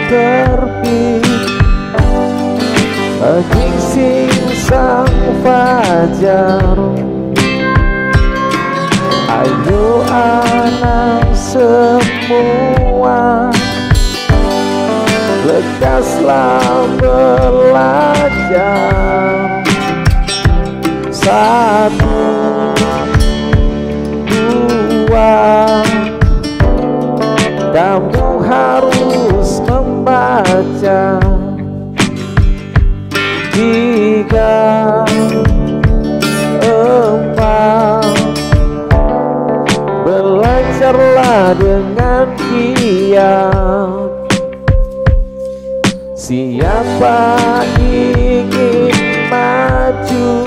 terbit menyingsing sang fajar. Ayo anak semua, lekaslah belajar. Satu, dua, kamu harus membaca. Tiga, empat, belajarlah dengan giat. Siapa ingin maju,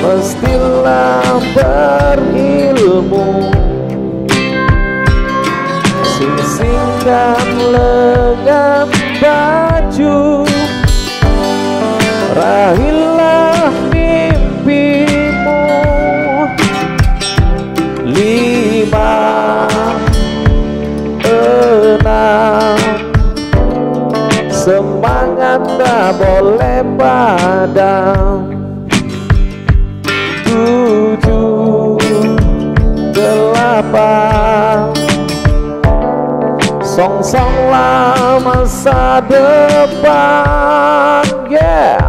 mestilah berilmu. Sing-singkan lengan baju, raihlah mimpimu. Lima, enam, semangat tak boleh padam. Tujuh, delapan, song-songlah masa depan. Yeah.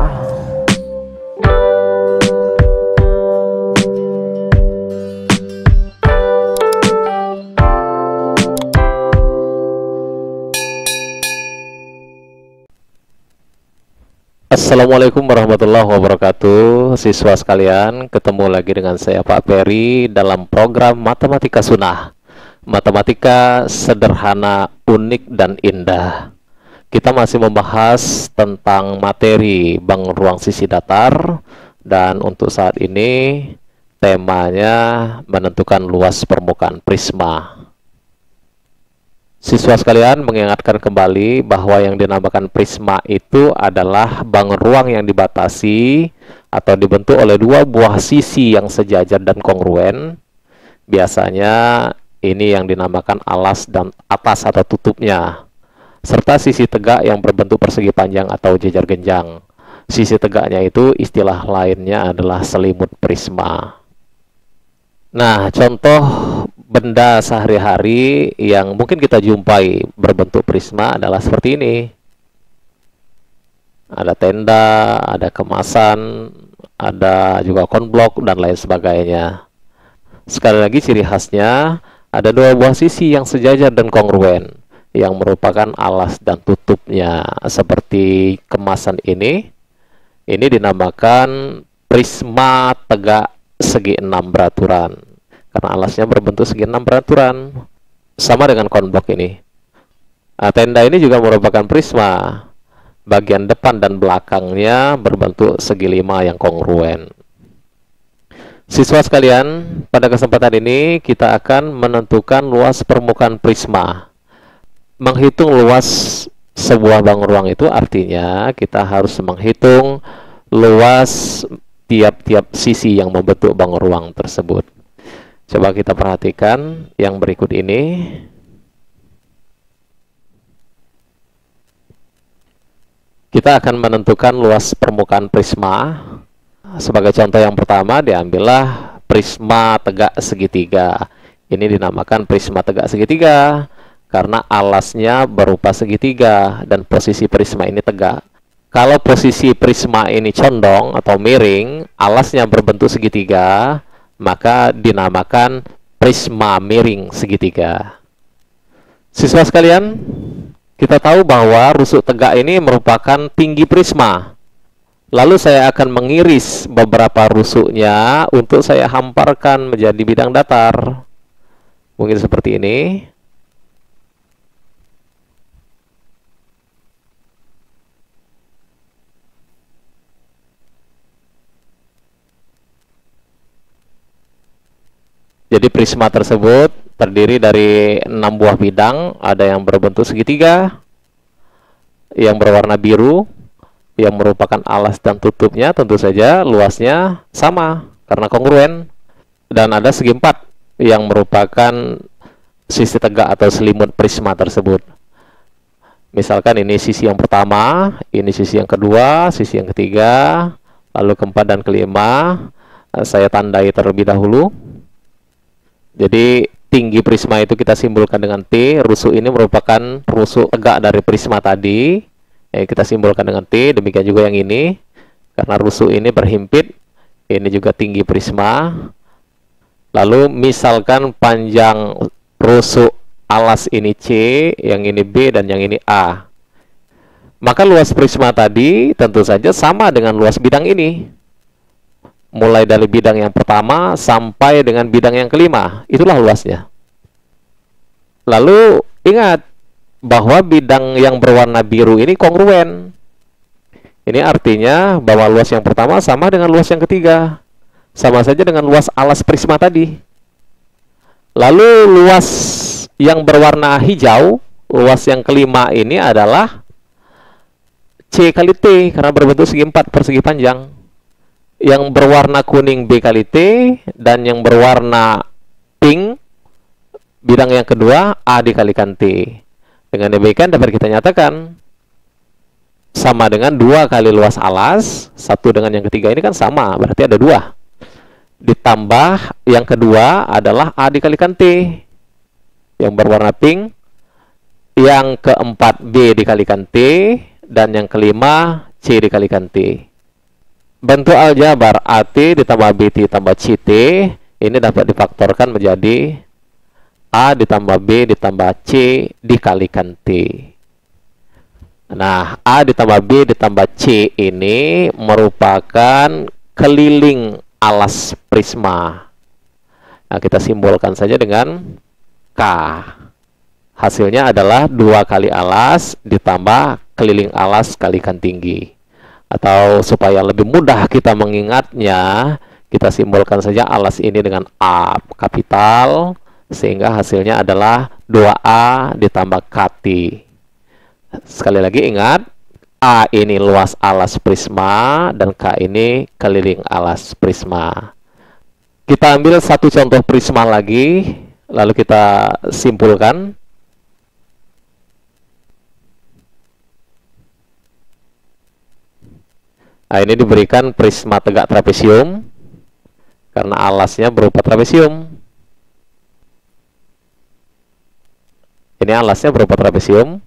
Assalamualaikum warahmatullahi wabarakatuh. Siswa sekalian, ketemu lagi dengan saya Pak Peri dalam program Matematika Sunnah. Matematika sederhana, unik, dan indah. Kita masih membahas tentang materi bangun ruang sisi datar. Dan untuk saat ini temanya menentukan luas permukaan prisma. Siswa sekalian, mengingatkan kembali bahwa yang dinamakan prisma itu adalah bangun ruang yang dibatasi atau dibentuk oleh dua buah sisi yang sejajar dan kongruen. Biasanya ini yang dinamakan alas dan atas atau tutupnya, serta sisi tegak yang berbentuk persegi panjang atau jejar genjang. Sisi tegaknya itu istilah lainnya adalah selimut prisma. Nah, contoh benda sehari-hari yang mungkin kita jumpai berbentuk prisma adalah seperti ini. Ada tenda, ada kemasan, ada juga konblok, dan lain sebagainya. Sekali lagi ciri khasnya, ada dua buah sisi yang sejajar dan kongruen, yang merupakan alas dan tutupnya. Seperti kemasan ini dinamakan prisma tegak segi 6 beraturan, karena alasnya berbentuk segi 6 beraturan. Sama dengan konblok ini. Nah, tenda ini juga merupakan prisma. Bagian depan dan belakangnya berbentuk segi 5 yang kongruen. Siswa sekalian, pada kesempatan ini kita akan menentukan luas permukaan prisma. Menghitung luas sebuah bangun ruang itu artinya kita harus menghitung luas tiap-tiap sisi yang membentuk bangun ruang tersebut. Coba kita perhatikan yang berikut ini. Kita akan menentukan luas permukaan prisma. Sebagai contoh yang pertama, diambillah prisma tegak segitiga. Ini dinamakan prisma tegak segitiga karena alasnya berupa segitiga dan posisi prisma ini tegak. Kalau posisi prisma ini condong atau miring, alasnya berbentuk segitiga, maka dinamakan prisma miring segitiga. Siswa sekalian, kita tahu bahwa rusuk tegak ini merupakan tinggi prisma. Lalu saya akan mengiris beberapa rusuknya untuk saya hamparkan menjadi bidang datar. Mungkin seperti ini. Jadi prisma tersebut terdiri dari 6 buah bidang, ada yang berbentuk segitiga, yang berwarna biru, yang merupakan alas dan tutupnya tentu saja luasnya sama karena kongruen, dan ada segi 4 yang merupakan sisi tegak atau selimut prisma tersebut. Misalkan ini sisi yang pertama, ini sisi yang kedua, sisi yang ketiga, lalu keempat dan kelima. Saya tandai terlebih dahulu. Jadi tinggi prisma itu kita simbolkan dengan T. Rusuk ini merupakan rusuk tegak dari prisma tadi. Kita simbolkan dengan T. Demikian juga yang ini. Karena rusuk ini berhimpit. Ini juga tinggi prisma. Lalu misalkan panjang rusuk alas ini C, yang ini B, dan yang ini A. Maka luas prisma tadi tentu saja sama dengan luas bidang ini. Mulai dari bidang yang pertama sampai dengan bidang yang kelima. Itulah luasnya. Lalu ingat bahwa bidang yang berwarna biru ini kongruen. Ini artinya bahwa luas yang pertama sama dengan luas yang ketiga. Sama saja dengan luas alas prisma tadi. Lalu luas yang berwarna hijau, luas yang kelima ini adalah C kali T karena berbentuk segi 4 persegi panjang. Yang berwarna kuning B kali T, dan yang berwarna pink bidang yang kedua A dikalikan T. Dengan demikian dapat kita nyatakan sama dengan 2 kali luas alas, satu dengan yang ketiga ini kan sama, berarti ada 2. Ditambah yang kedua adalah A dikalikan T yang berwarna pink, yang keempat B dikalikan T, dan yang kelima C dikalikan T. Bentuk aljabar AT ditambah BT ditambah CT ini dapat difaktorkan menjadi A ditambah B ditambah C dikalikan T. Nah, A ditambah B ditambah C ini merupakan keliling alas prisma. Nah, kita simbolkan saja dengan K. Hasilnya adalah 2 kali alas ditambah keliling alas kalikan tinggi. Atau supaya lebih mudah kita mengingatnya, kita simbolkan saja alas ini dengan A kapital, sehingga hasilnya adalah 2A ditambah KT. Sekali lagi ingat, A ini luas alas prisma dan K ini keliling alas prisma. Kita ambil satu contoh prisma lagi, lalu kita simpulkan. Nah, ini diberikan prisma tegak trapesium karena alasnya berupa trapesium. Ini alasnya berupa trapesium.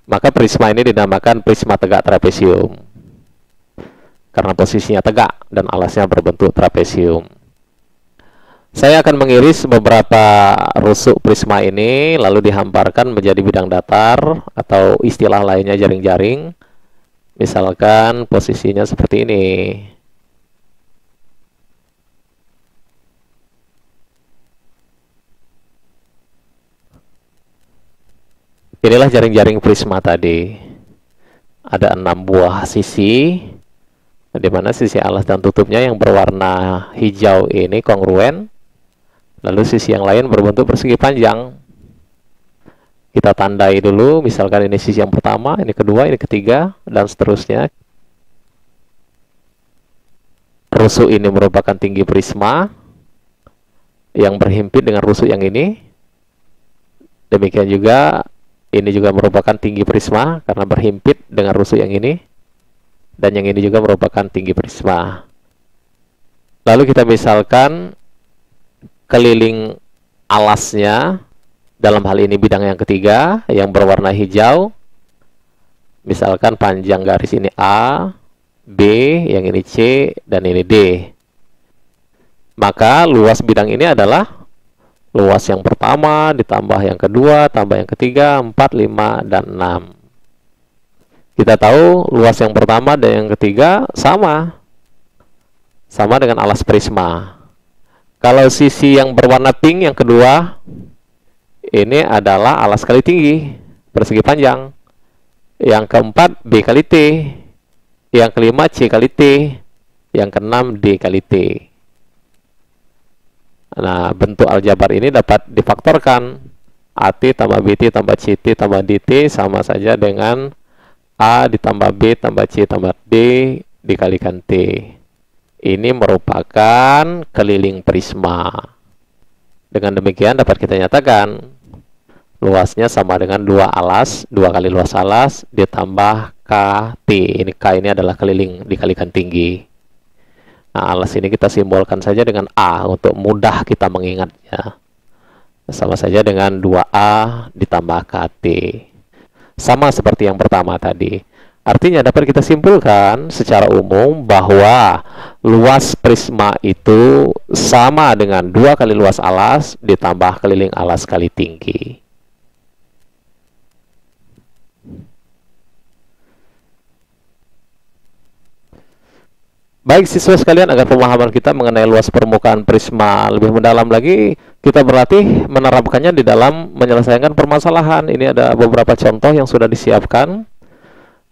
Maka prisma ini dinamakan prisma tegak trapesium karena posisinya tegak dan alasnya berbentuk trapesium. Saya akan mengiris beberapa rusuk prisma ini lalu dihamparkan menjadi bidang datar atau istilah lainnya jaring-jaring. Misalkan posisinya seperti ini. Inilah jaring-jaring prisma tadi. Ada 6 buah sisi, di mana sisi alas dan tutupnya yang berwarna hijau ini kongruen. Lalu sisi yang lain berbentuk persegi panjang. Kita tandai dulu, misalkan ini sisi yang pertama, ini kedua, ini ketiga, dan seterusnya. Rusuk ini merupakan tinggi prisma yang berhimpit dengan rusuk yang ini. Demikian juga, ini juga merupakan tinggi prisma karena berhimpit dengan rusuk yang ini. Dan yang ini juga merupakan tinggi prisma. Lalu kita misalkan keliling alasnya, dalam hal ini bidang yang ketiga yang berwarna hijau, misalkan panjang garis ini A, B, yang ini C, dan ini D. Maka luas bidang ini adalah luas yang pertama ditambah yang kedua tambah yang ketiga, 4, 5, dan 6. Kita tahu luas yang pertama dan yang ketiga sama dengan alas prisma. Kalau sisi yang berwarna pink yang kedua, ini adalah alas kali tinggi, persegi panjang. Yang keempat, B kali T. Yang kelima, C kali T. Yang keenam, D kali T. Nah, bentuk aljabar ini dapat difaktorkan. AT tambah BT tambah CT tambah DT sama saja dengan A ditambah B tambah C tambah D dikalikan T. Ini merupakan keliling prisma. Dengan demikian dapat kita nyatakan Luasnya sama dengan 2 alas, 2 kali luas alas ditambah KT. Ini K ini adalah keliling dikalikan tinggi. Nah, alas ini kita simbolkan saja dengan A untuk mudah kita mengingatnya. Sama saja dengan 2A ditambah KT. Sama seperti yang pertama tadi. Artinya dapat kita simpulkan secara umum bahwa luas prisma itu sama dengan 2 kali luas alas ditambah keliling alas kali tinggi. Baik siswa sekalian, agar pemahaman kita mengenai luas permukaan prisma lebih mendalam lagi, kita berlatih menerapkannya di dalam menyelesaikan permasalahan. Ini ada beberapa contoh yang sudah disiapkan.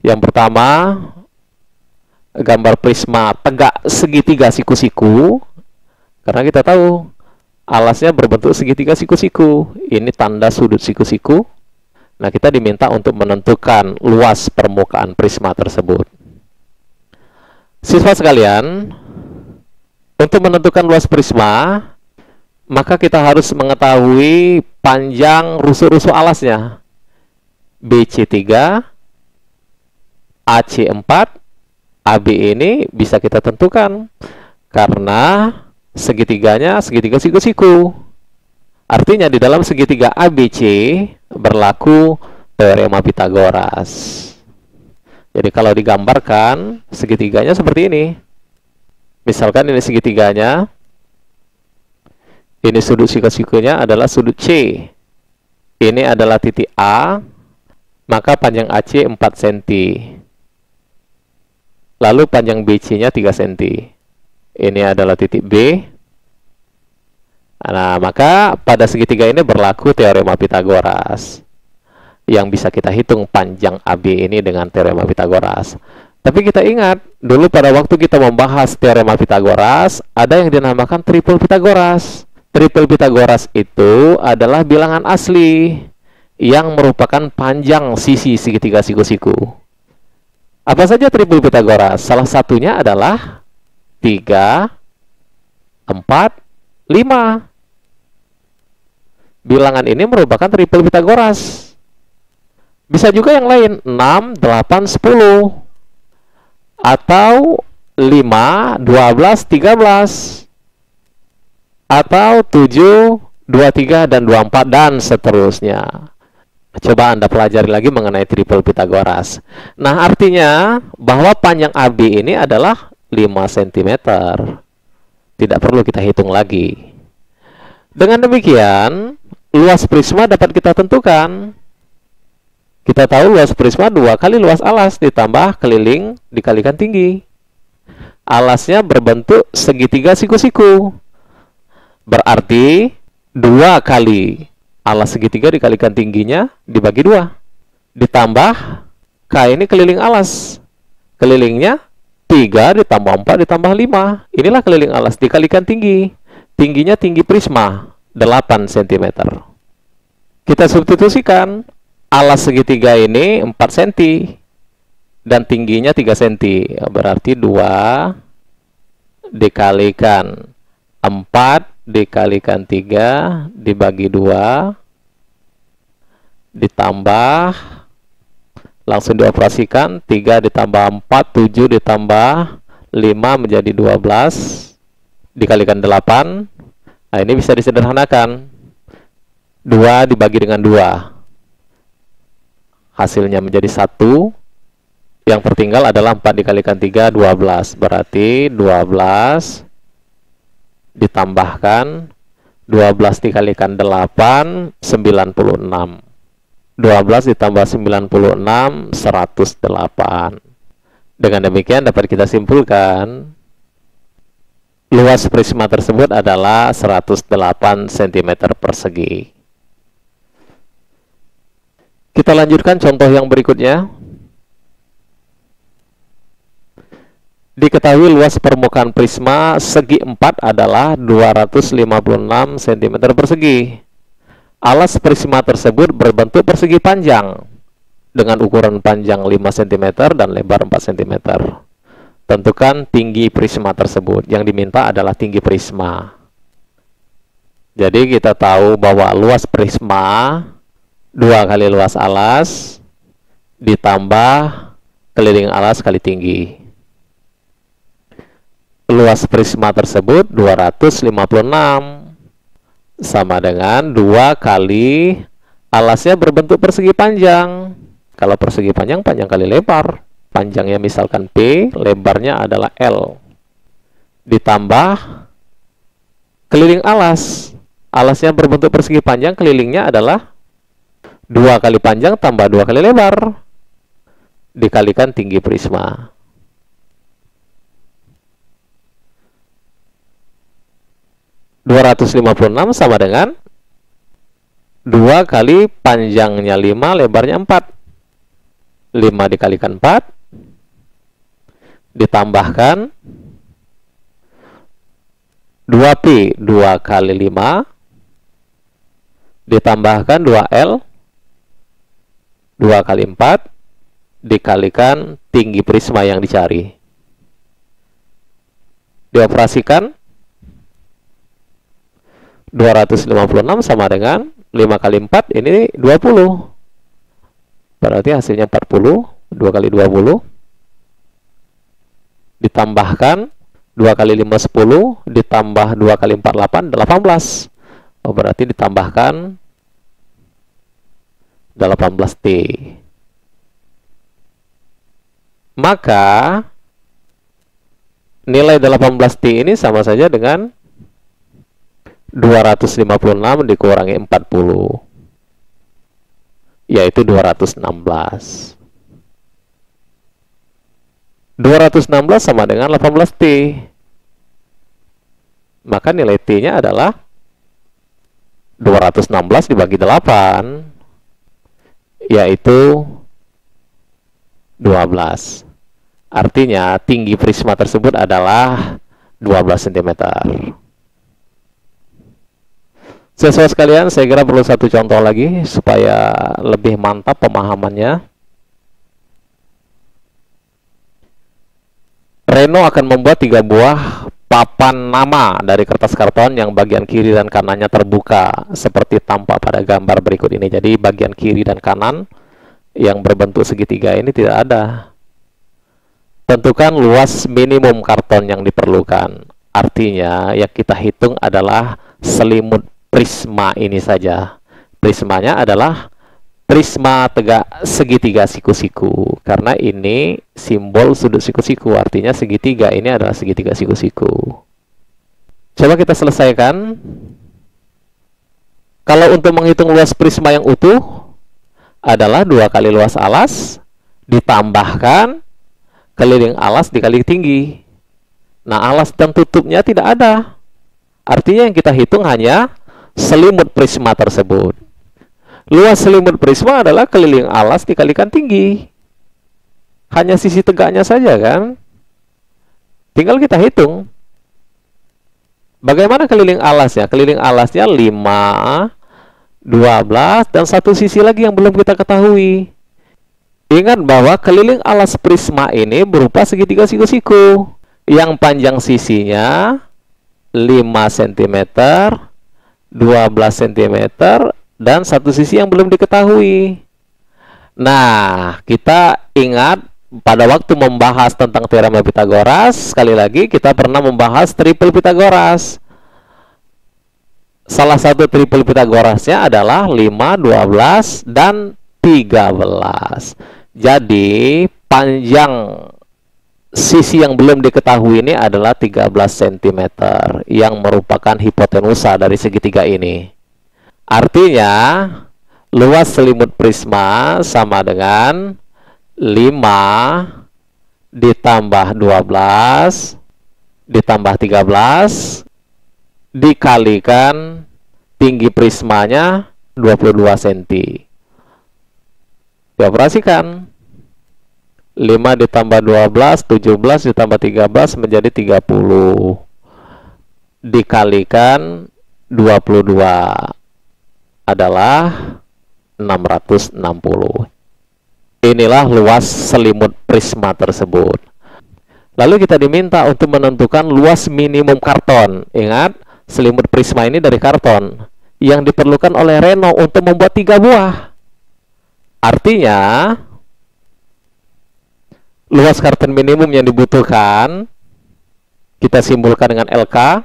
Yang pertama, gambar prisma tegak segitiga siku-siku. Karena kita tahu alasnya berbentuk segitiga siku-siku. Ini tanda sudut siku-siku. Nah, kita diminta untuk menentukan luas permukaan prisma tersebut. Siswa sekalian, untuk menentukan luas prisma, maka kita harus mengetahui panjang rusuk-rusuk alasnya. BC3, AC4, AB ini bisa kita tentukan karena segitiganya segitiga siku-siku. Artinya di dalam segitiga ABC berlaku teorema Pythagoras. Jadi kalau digambarkan segitiganya seperti ini. Misalkan ini segitiganya, ini sudut siku-sikunya adalah sudut C. Ini adalah titik A, maka panjang AC 4 cm. Lalu panjang BC-nya 3 cm. Ini adalah titik B. Nah, maka pada segitiga ini berlaku teorema Pythagoras, yang bisa kita hitung panjang AB ini dengan teorema Pythagoras. Tapi kita ingat, dulu pada waktu kita membahas teorema Pythagoras, ada yang dinamakan triple Pythagoras. Triple Pythagoras itu adalah bilangan asli yang merupakan panjang sisi segitiga siku-siku. Apa saja triple Pythagoras? Salah satunya adalah 3, 4, 5. Bilangan ini merupakan triple Pythagoras. Bisa juga yang lain, 6, 8, 10. Atau 5, 12, 13. Atau 7, 23, dan 24, dan seterusnya. Coba Anda pelajari lagi mengenai triple Pythagoras. Nah, artinya bahwa panjang AB ini adalah 5 cm. Tidak perlu kita hitung lagi. Dengan demikian, luas prisma dapat kita tentukan. Kita tahu luas prisma 2 kali luas alas ditambah keliling dikalikan tinggi. Alasnya berbentuk segitiga siku-siku. Berarti 2 kali alas segitiga dikalikan tingginya dibagi 2. Ditambah K ini keliling alas. Kelilingnya 3 ditambah 4 ditambah 5. Inilah keliling alas dikalikan tinggi. Tingginya tinggi prisma 8 cm. Kita substitusikan. Alas segitiga ini 4 cm dan tingginya 3 cm. Berarti 2 dikalikan 4 dikalikan 3 dibagi 2 ditambah, langsung dioperasikan, 3 ditambah 4, 7 ditambah 5 menjadi 12 dikalikan 8. Nah, ini bisa disederhanakan. 2 dibagi dengan 2, hasilnya menjadi 1. Yang tertinggal adalah 4 dikalikan 3, 12. Berarti 12 ditambahkan 12 dikalikan 8, 96. 12 ditambah 96, 108. Dengan demikian dapat kita simpulkan luas prisma tersebut adalah 108 cm persegi. Kita lanjutkan contoh yang berikutnya. Diketahui luas permukaan prisma segi 4 adalah 256 cm persegi. Alas prisma tersebut berbentuk persegi panjang dengan ukuran panjang 5 cm dan lebar 4 cm. Tentukan tinggi prisma tersebut. Yang diminta adalah tinggi prisma. Jadi kita tahu bahwa luas prisma 2 kali luas alas ditambah keliling alas kali tinggi. Luas prisma tersebut 256 sama dengan 2 kali alasnya berbentuk persegi panjang. Kalau persegi panjang, panjang kali lebar. Panjangnya misalkan P, lebarnya adalah L. Ditambah keliling alas. Alasnya berbentuk persegi panjang, kelilingnya adalah 2 kali panjang tambah 2 kali lebar. Dikalikan tinggi prisma. (256) sama dengan 2 kali panjangnya 5, lebarnya 4. 5 dikalikan 4 ditambahkan 2P, 2 kali 5 ditambahkan 2L 2 kali 4 dikalikan tinggi prisma yang dicari. Dioperasikan 256 sama dengan 5 kali 4 ini 20. Berarti hasilnya 40. 2 kali 20 ditambahkan 2 kali 5 10 ditambah 2 kali 4 8 18. Oh, berarti ditambahkan 18T. Maka nilai 18T ini sama saja dengan 256 dikurangi 40, yaitu 216. 216 sama dengan 18T. Maka nilai T-nya adalah 216 dibagi 8, yaitu 12. Artinya tinggi prisma tersebut adalah 12 cm. Siswa sekalian, saya kira perlu satu contoh lagi supaya lebih mantap pemahamannya. Reno akan membuat 3 buah papan nama dari kertas karton yang bagian kiri dan kanannya terbuka seperti tampak pada gambar berikut ini. Jadi bagian kiri dan kanan yang berbentuk segitiga ini tidak ada. Tentukan luas minimum karton yang diperlukan. Artinya yang kita hitung adalah selimut prisma ini saja. Prismanya adalah prisma tegak segitiga siku-siku, karena ini simbol sudut siku-siku, artinya segitiga ini adalah segitiga siku-siku. Coba kita selesaikan. Kalau untuk menghitung luas prisma yang utuh adalah 2 kali luas alas ditambahkan keliling alas dikali tinggi. Nah, alas dan tutupnya tidak ada. Artinya yang kita hitung hanya selimut prisma tersebut. Luas selimut prisma adalah keliling alas dikalikan tinggi. Hanya sisi tegaknya saja kan. Tinggal kita hitung. Bagaimana keliling alasnya? Keliling alasnya 5, 12, dan satu sisi lagi yang belum kita ketahui. Ingat bahwa keliling alas prisma ini berupa segitiga siku-siku. Yang panjang sisinya 5 cm, 12 cm, dan satu sisi yang belum diketahui. Nah, kita ingat pada waktu membahas tentang teorema Pitagoras, sekali lagi kita pernah membahas triple Pitagoras. Salah satu triple Pitagorasnya adalah 5, 12, dan 13. Jadi, panjang sisi yang belum diketahui ini adalah 13 cm yang merupakan hipotenusa dari segitiga ini. Artinya luas selimut prisma sama dengan 5 ditambah 12 ditambah 13 dikalikan tinggi prismanya 22 cm. Dioperasikan 5 ditambah 12, 17 ditambah 13 menjadi 30 dikalikan 22 adalah 660. Inilah luas selimut prisma tersebut. Lalu kita diminta untuk menentukan luas minimum karton. Ingat, selimut prisma ini dari karton yang diperlukan oleh Reno untuk membuat 3 buah. Artinya, luas karton minimum yang dibutuhkan kita simpulkan dengan LK,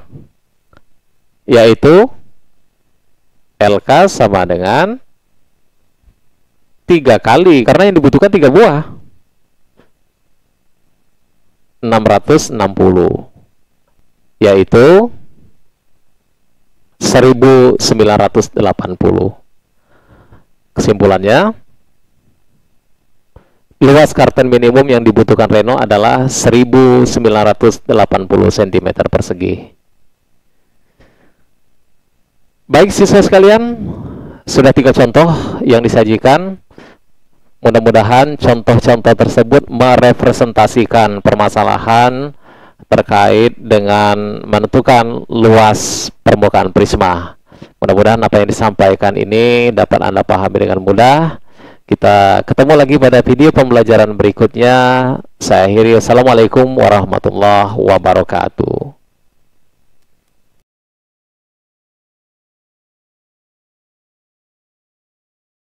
yaitu LK sama dengan 3 kali, karena yang dibutuhkan 3 buah, 660, yaitu 1980. Kesimpulannya, luas karton minimum yang dibutuhkan Reno adalah 1980 cm persegi. Baik siswa sekalian, sudah 3 contoh yang disajikan. Mudah-mudahan contoh-contoh tersebut merepresentasikan permasalahan terkait dengan menentukan luas permukaan prisma. Mudah-mudahan apa yang disampaikan ini dapat Anda pahami dengan mudah. Kita ketemu lagi pada video pembelajaran berikutnya. Saya akhiri. Assalamualaikum warahmatullahi wabarakatuh.